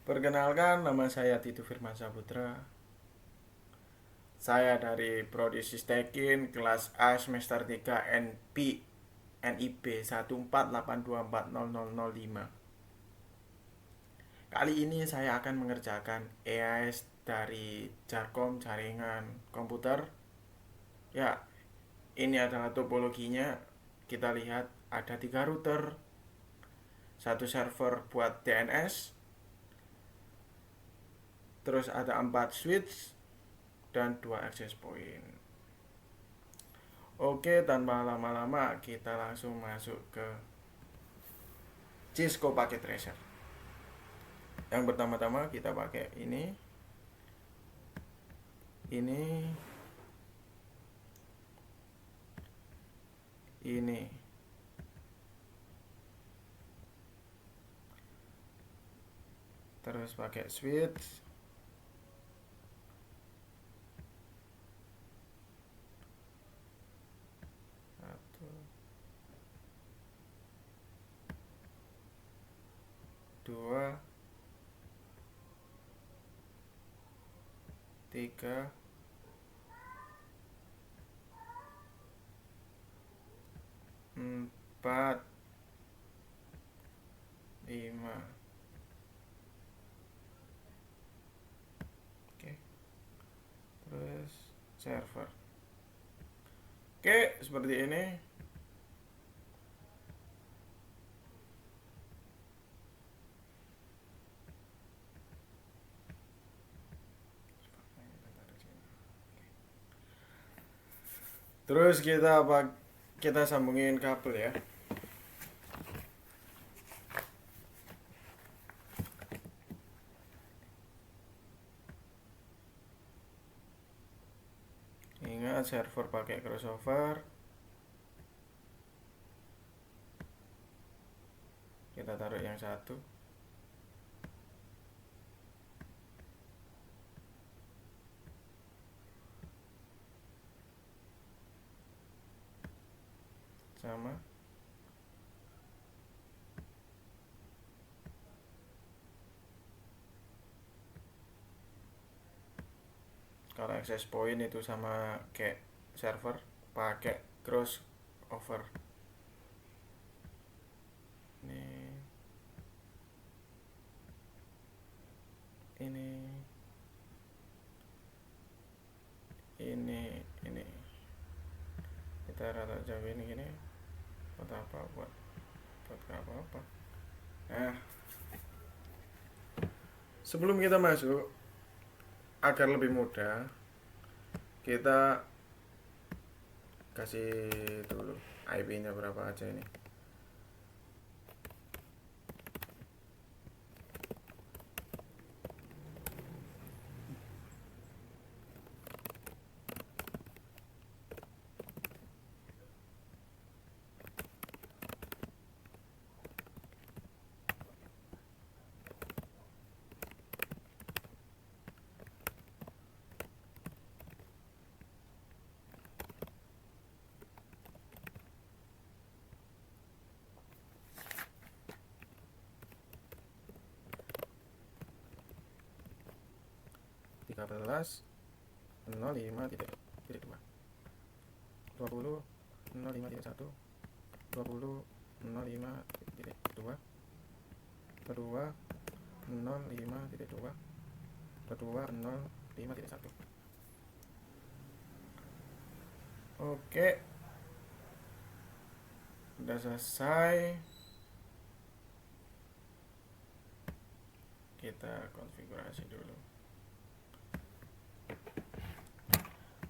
Perkenalkan, nama saya Tito Firman Saputra. Saya dari Prodi Sistekin kelas A semester 3 NIB 14882400005. Kali ini saya akan mengerjakan EAS dari Jarkom jaringan komputer. Ya, ini adalah topologinya. Kita lihat ada 3 router, satu server buat DNS, terus ada 4 switch dan 2 access point. Oke, tanpa lama-lama kita langsung masuk ke Cisco Packet Tracer. Yang pertama-tama kita pakai ini, terus pakai switch, satu, dua, tiga, empat, lima. Oke, terus server. Oke, seperti ini. Terus kita sambungin kabel ya. Ingat server pakai crossover. Kita taruh yang satu. Sama. Kalau access point itu sama kayak server pakai crossover. Ini kita rata jauhin gini. Buat apa? Nah, sebelum kita masuk, agar lebih mudah, kita kasih dulu IP-nya berapa aja ini. Tiga belas 05.2 20 05.1 20 05.2 kedua 05.2 kedua 05.1. Oke, udah selesai. Kita konfigurasi dulu.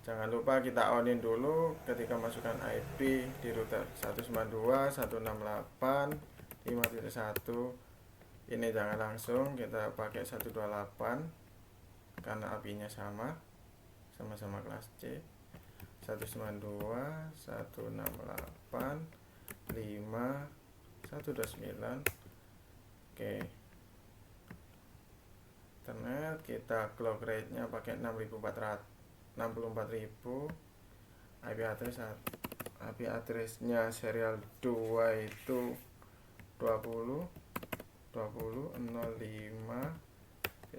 Jangan lupa kita onin dulu ketika masukkan IP di router 192.168.5.1. Ini jangan langsung, kita pakai 128 karena IP-nya sama-sama kelas C. 192.168.5.129. Oke. Internet kita clock rate-nya pakai 64.000. IP address-nya serial 2 itu 20 20 05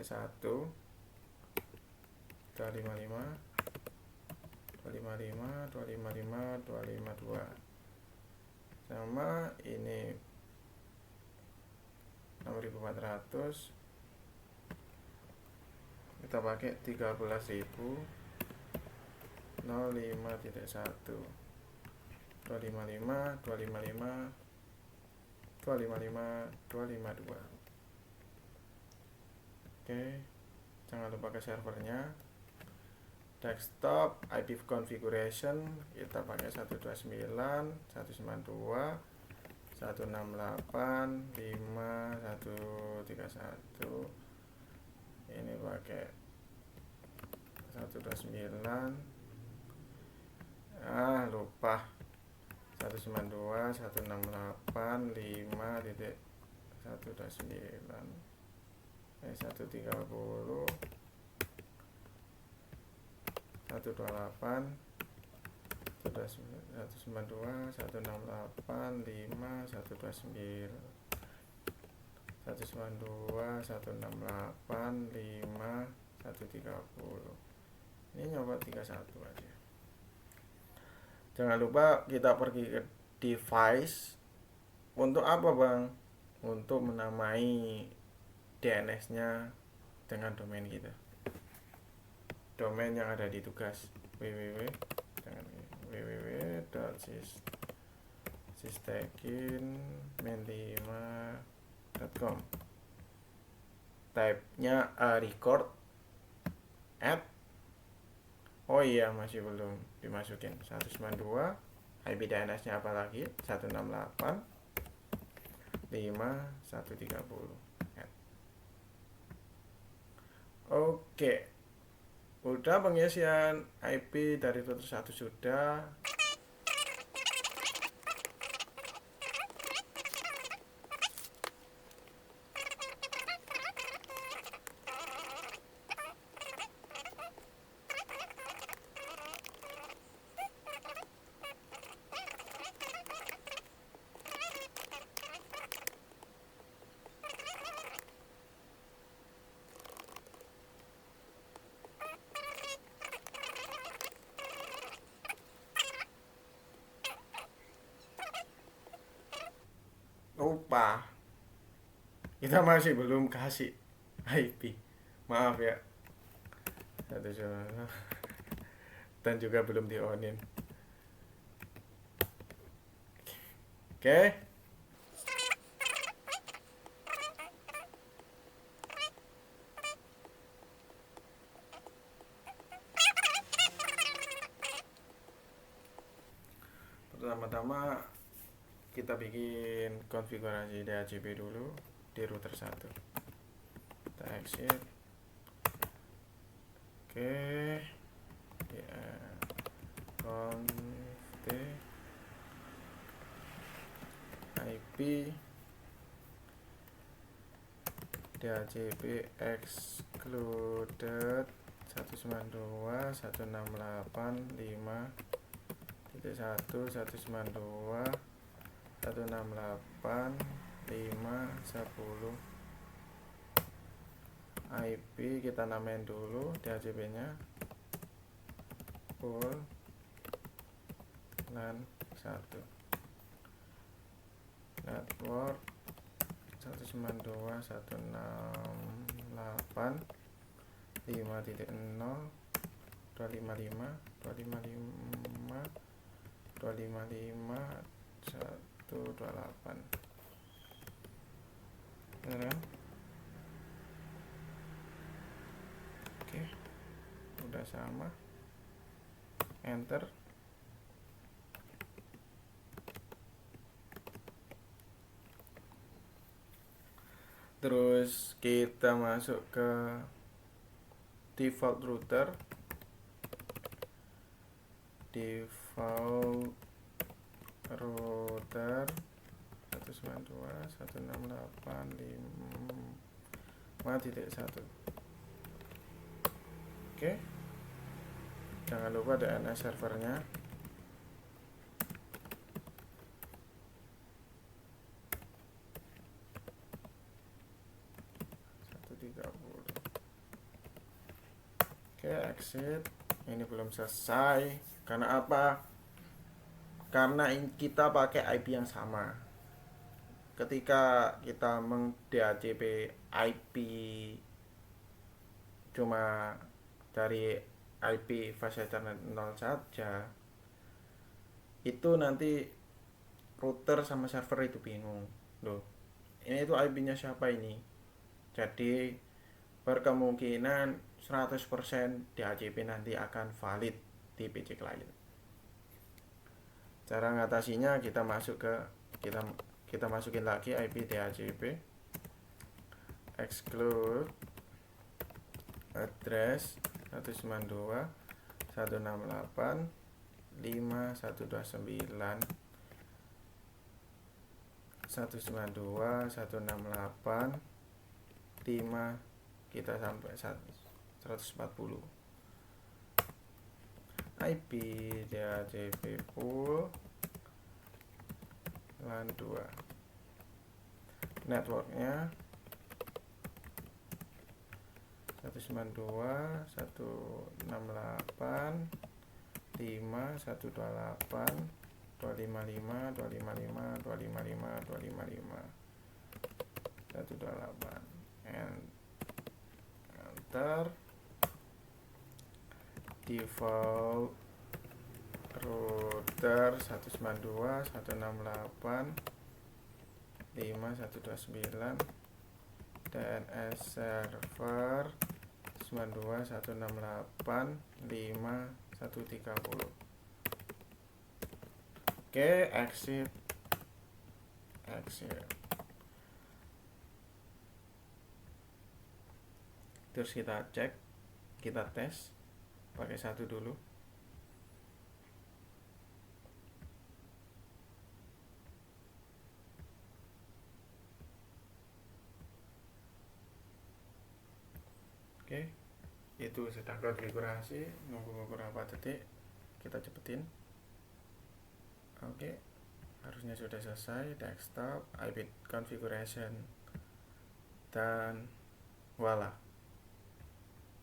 1 255 255 255 252 sama ini 6400 kita pakai 13.000 05.1 255 255 255 252. Oke, jangan lupa ke servernya. Desktop IP configuration kita pakai 129 192 168 5 131. Ini pakai 129. Lupa 192 168 5.129 130 128 192 168 5 129 192 168 5 130. Ini nyoba 31 aja. Jangan lupa kita pergi ke device. Untuk apa bang? Untuk menamai DNS-nya dengan domain kita. Domain yang ada di tugas www.systekin-main5.com. Type-nya record at. Oh iya, masih belum dimasukin. 192 IP DNS-nya apa lagi? 168 5 130. Oke. Udah pengisian IP dari router 1 sudah. Lupa, kita masih belum kasih IP, maaf ya. Dan juga belum di onin. Oke. Pertama-tama kita bikin konfigurasi DHCP dulu di router 1. Kita exit. Oke. Ya. Conf IP DHCP excluded 192 168 5.1 192 168 5 10. IP kita namain dulu DHCP nya full LAN 1. Network 192 168 5.0 255 255 255 128. Bener kan? Oke, udah sama. Enter. Terus kita masuk ke default router. Default router 192 168 5.1. Oke. Jangan lupa DNS servernya. Oke, exit. Ini belum selesai. Karena apa? Karena kita pakai IP yang sama. Ketika kita meng-DHCP IP cuma dari IP fast Ethernet 0 saja, itu nanti router sama server itu bingung. Loh, ini itu IP-nya siapa ini? Jadi berkemungkinan 100% DHCP nanti akan valid di PC client. Cara ngatasinya kita masuk ke kita masukin lagi IP DHCP, exclude address 192.168.5.129 192.168.5 kita sampai 140. IP DHCP pool LAN 2. Networknya 192.168.5.255.255.255.255.255.255. Enter. Default router 192.168.5.129. DNS server 192.168.5.130. Oke, exit. Terus kita cek, kita tes pakai satu dulu. Oke, itu sudah konfigurasi, nunggu beberapa detik, kita cepetin. Oke, harusnya sudah selesai. Desktop, IP configuration, dan voila,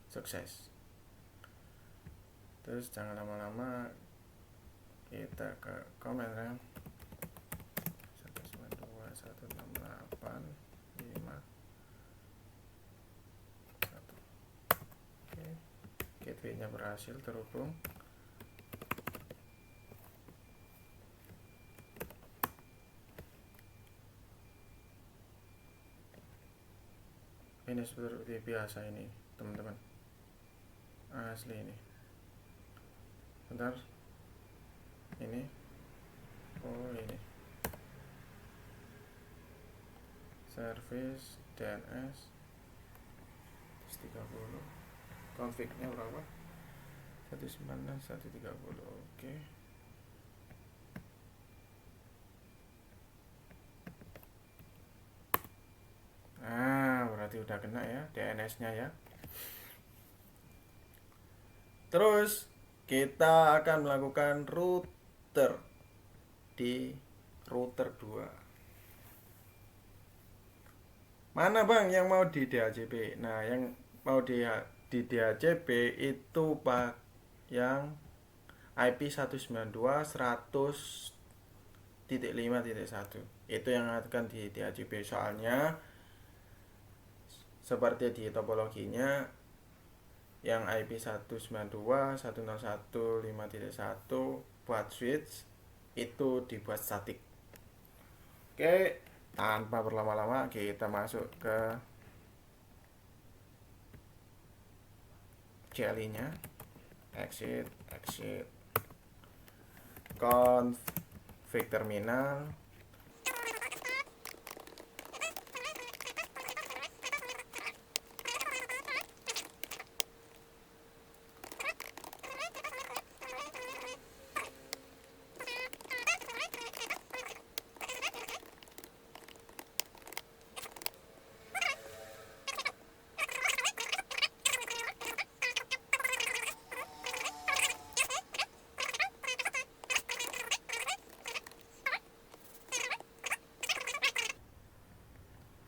sukses. Terus jangan lama-lama, kita ke komen RAM 192.168.5. Oke, gateway-nya berhasil terhubung. Ini seperti biasa ini, teman-teman. Asli ini. Bentar. Ini. Oh, ini. Service DNS 130. Config-nya berapa? 196.130. Oke. Berarti udah kena ya DNS-nya ya. Terus kita akan melakukan router di router 2. Mana bang yang mau di DHCP? Nah, yang mau di DHCP itu pak yang IP 192.100.5.1. Itu yang akan di DHCP, soalnya seperti di topologinya yang IP 192.101.5.1 buat switch itu dibuat statik. Oke, tanpa berlama-lama kita masuk ke CLI-nya, exit, config terminal.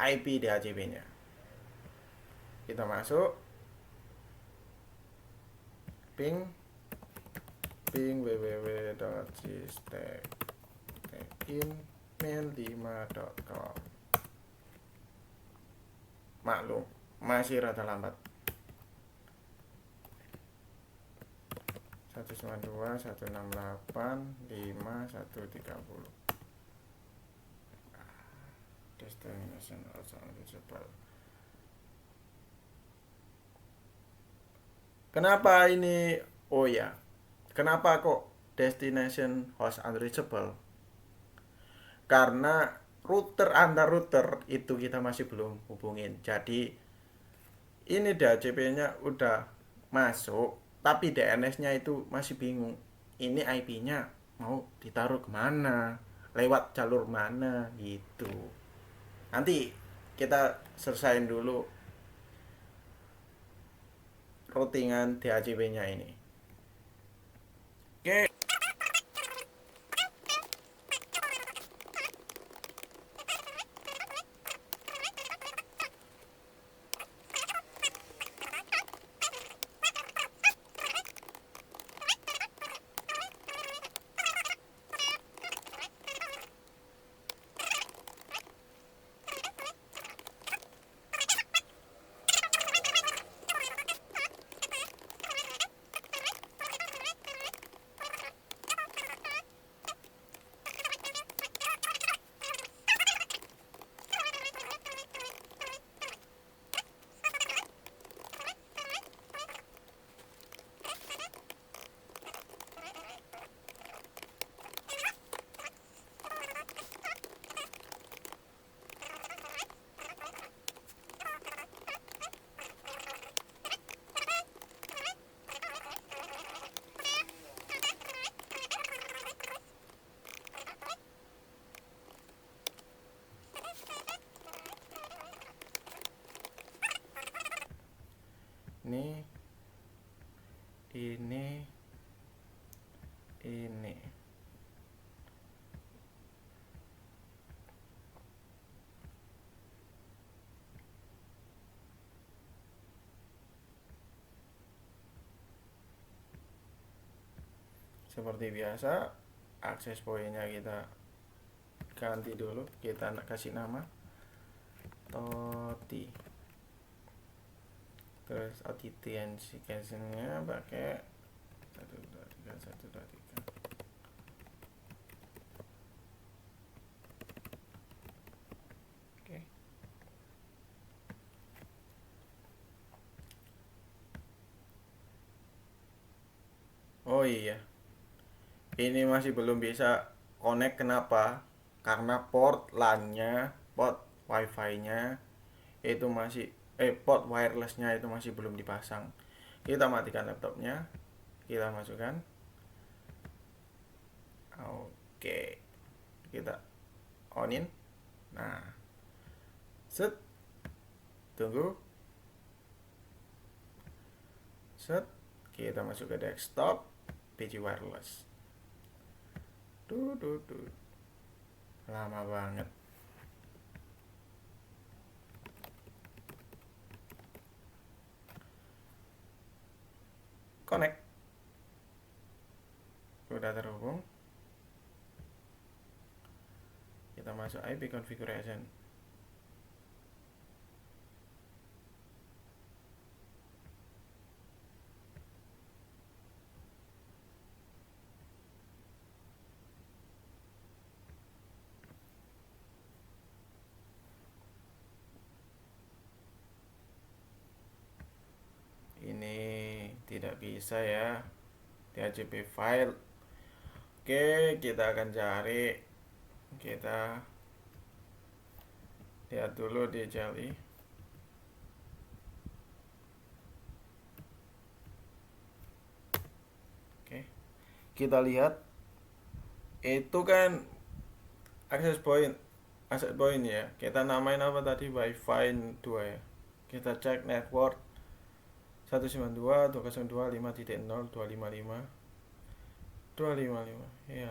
IP DHCP-nya. Kita masuk. ping www.systeminmail5.com. Maklum, masih rada lambat. 192.168.5.130. Destination also unreachable. Kenapa ini? Oh ya, kenapa kok destination host unreachable? Karena router antar router itu kita masih belum hubungin. Jadi ini DHCP-nya udah masuk, tapi DNS-nya itu masih bingung. Ini IP-nya mau ditaruh kemana, lewat jalur mana gitu. Nanti kita selesaiin dulu routingan DHCP-nya ini. Oke. Ini seperti biasa, akses poinnya kita ganti dulu. Kita kasih nama Toti, terus authentication-nya pakai 123. Oke. Oh iya, ini masih belum bisa connect. Kenapa? Karena port LAN-nya, port wifi-nya itu masih port wireless-nya itu masih belum dipasang. Kita matikan laptopnya, kita masukkan. Oke, kita onin. Nah, set, tunggu, set, kita masuk ke desktop PC wireless. Tuh, lama banget. Connect, udah terhubung. Kita masuk IP configuration. Ini tidak bisa ya, DHCP file. Oke, kita akan cari. Kita lihat dulu di CLI. Oke, kita lihat itu kan access point ya. Kita namain apa tadi? Wi-Fi 2 ya. Kita cek network 192.202.5.0.255. Ya,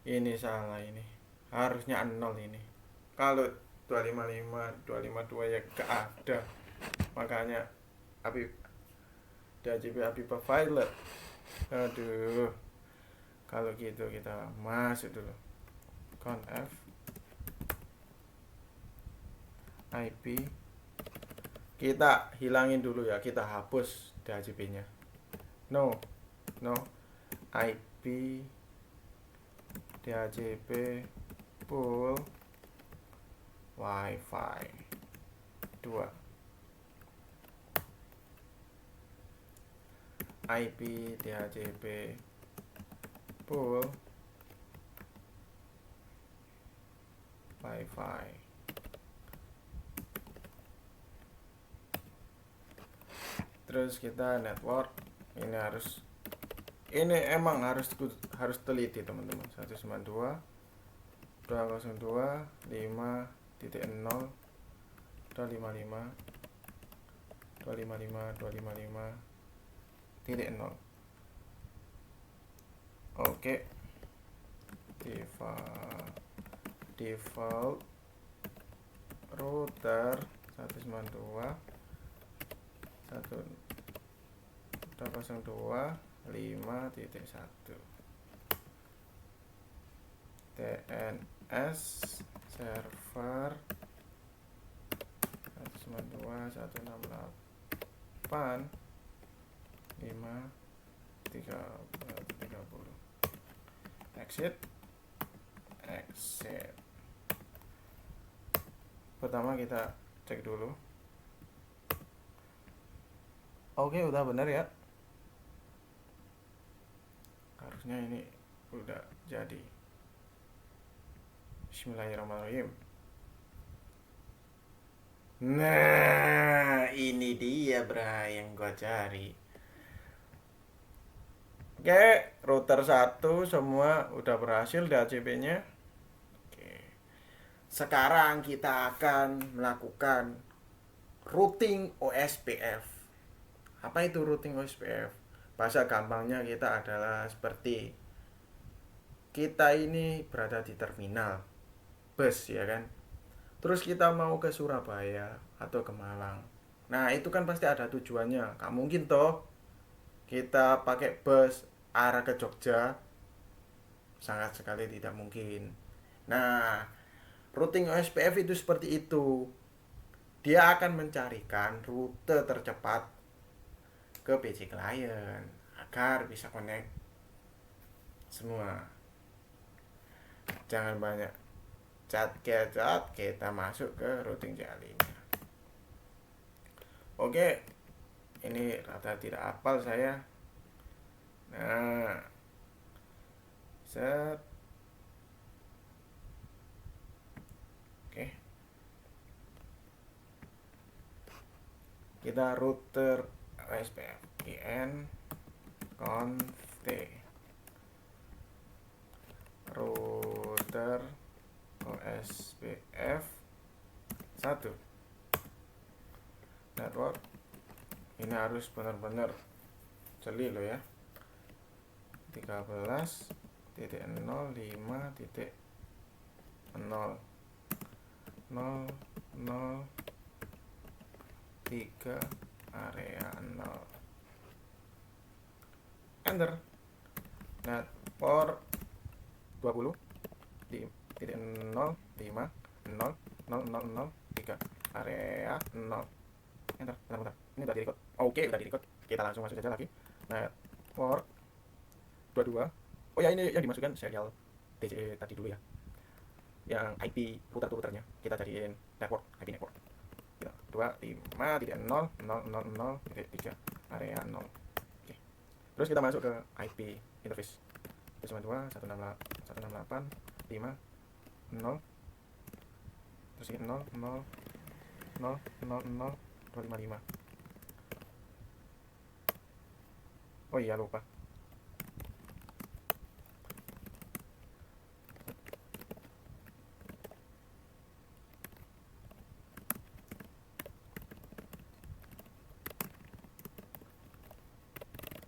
ini salah ini. Harusnya 0 ini. Kalau 255, 252 ya gak ada. Makanya DHCP Apipa Violet. Aduh, kalau gitu kita masuk dulu conf IP, kita hilangin dulu ya, kita hapus DHCP nya. No IP DHCP pool wifi 2, IP DHCP pool wifi. Terus kita network, ini emang harus teliti teman-teman. 192.255.255.255.0. Oke. Default router 192.1.0.5.1 DNS server 192.168.5.30. Exit. Pertama kita cek dulu. Oke, udah bener ya. Harusnya ini udah jadi. Bismillahirrahmanirrahim. Nah, ini dia yang gua cari. Oke, router 1 semua udah berhasil DHCP-nya. Oke. Sekarang kita akan melakukan routing OSPF. Apa itu routing OSPF? Bahasa gampangnya kita adalah seperti kita ini berada di terminal bus ya kan. Terus kita mau ke Surabaya atau ke Malang. Nah, itu kan pasti ada tujuannya. Gak mungkin toh kita pakai bus arah ke Jogja. Sangat sekali tidak mungkin. Nah, routing OSPF itu seperti itu. Dia akan mencarikan rute tercepat ke PC klien agar bisa connect semua. Jangan banyak chat, kita masuk ke routing CLI-nya. Oke, ini rata tidak hafal saya. Nah, set. Oke, kita router OSPF in conf router OSPF 1 network. Ini harus benar-benar jeli loh ya. 13.0.5.0.003 area 0. Enter. Network 20 di 0.5.0.0.003 area 0. Enter. Bentar. Ini udah direkod. Oke, udah direkod. Kita langsung masuk saja lagi. Network 22. Oh ya, ini yang dimasukkan serial DCE tadi dulu ya. Yang IP routernya kita jadiin network, IP network. 25.0.0.0.3 area 0. Oke. Terus kita masuk ke IP interface. 192.168.5.0. Terus ini 0.0.0.0.0.255. Oh iya, lupa.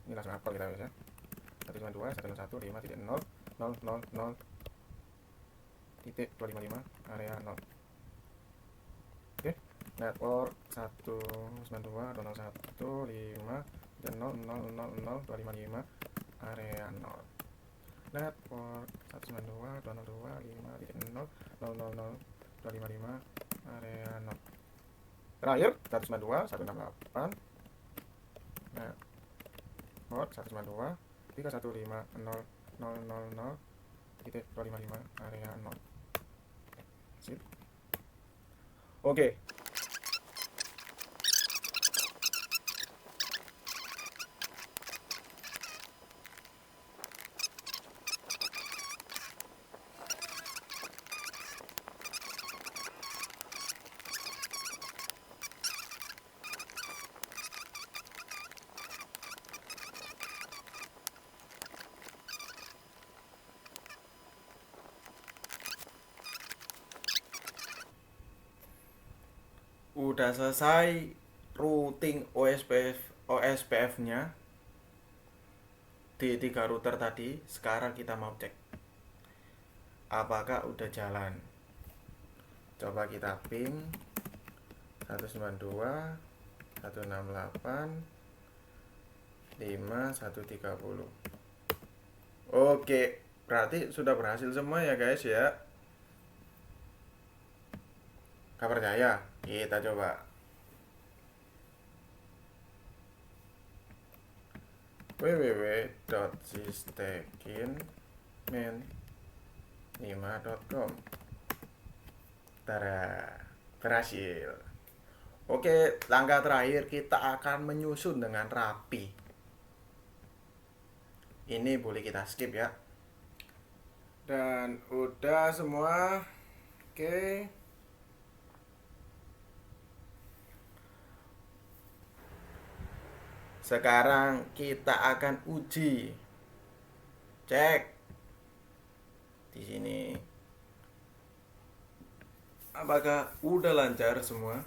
Ini langsung hafal kita bisa. 192.161.5.0.0.0.255 area 0. Oke. Network 192.0.1.5.0.003 0 0 0 0 255 area 0. Network 192.202.5.0 000 255 area 0. Terakhir 192.168 network 192.315.000.255 area 0. Sip. Oke. Udah selesai routing OSPF-nya di 3 router tadi. Sekarang kita mau cek apakah udah jalan. Coba kita ping 192 168 5130. Oke, berarti sudah berhasil semua ya guys ya. Gak percaya? Kita coba. www.systekin5.com. Tara, berhasil. Oke, langkah terakhir kita akan menyusun dengan rapi. Ini boleh kita skip ya. Dan udah semua. Oke. Sekarang kita akan uji. Cek di sini. Apakah udah lancar semua?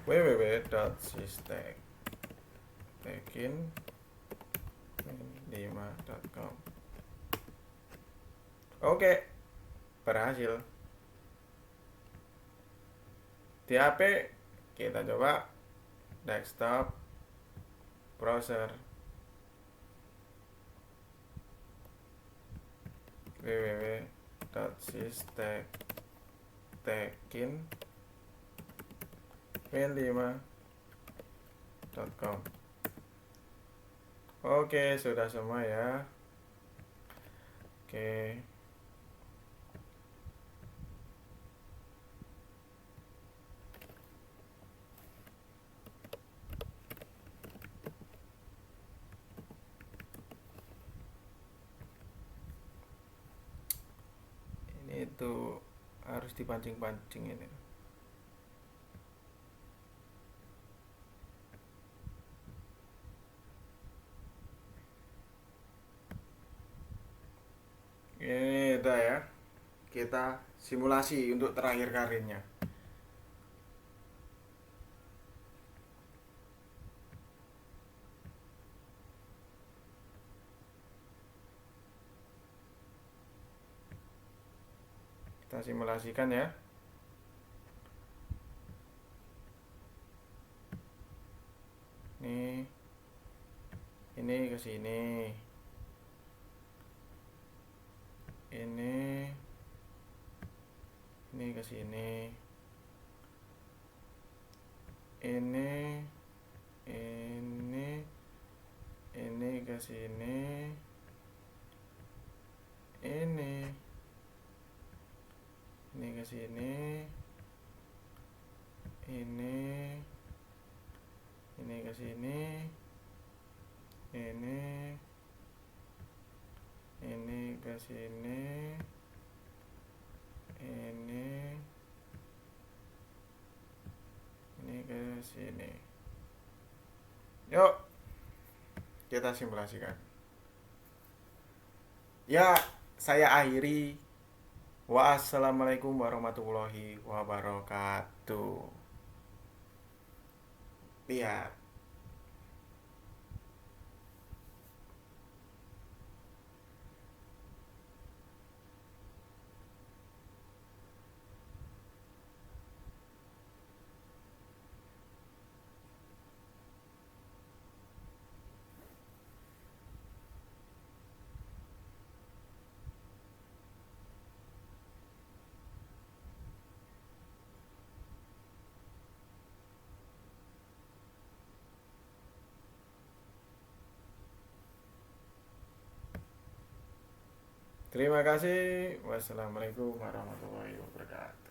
www.systekin5.com. Oke, berhasil. Di HP kita coba desktop, browser, www.systekin5.com. Oke, sudah semua ya. Oke. Itu harus dipancing-pancing ini. Ini udah ya. Kita simulasi untuk terakhir kalinya. Kita simulasikan ya. Ini ke sini. Ini ke sini. Ini ke sini. Ini ke sini. Ini ke sini. Ini ke sini. Ini ke sini. Yuk, kita simulasikan. Ya, saya akhiri. Wassalamualaikum warahmatullahi wabarakatuh. Lihat. Terima kasih. Wassalamualaikum warahmatullahi wabarakatuh.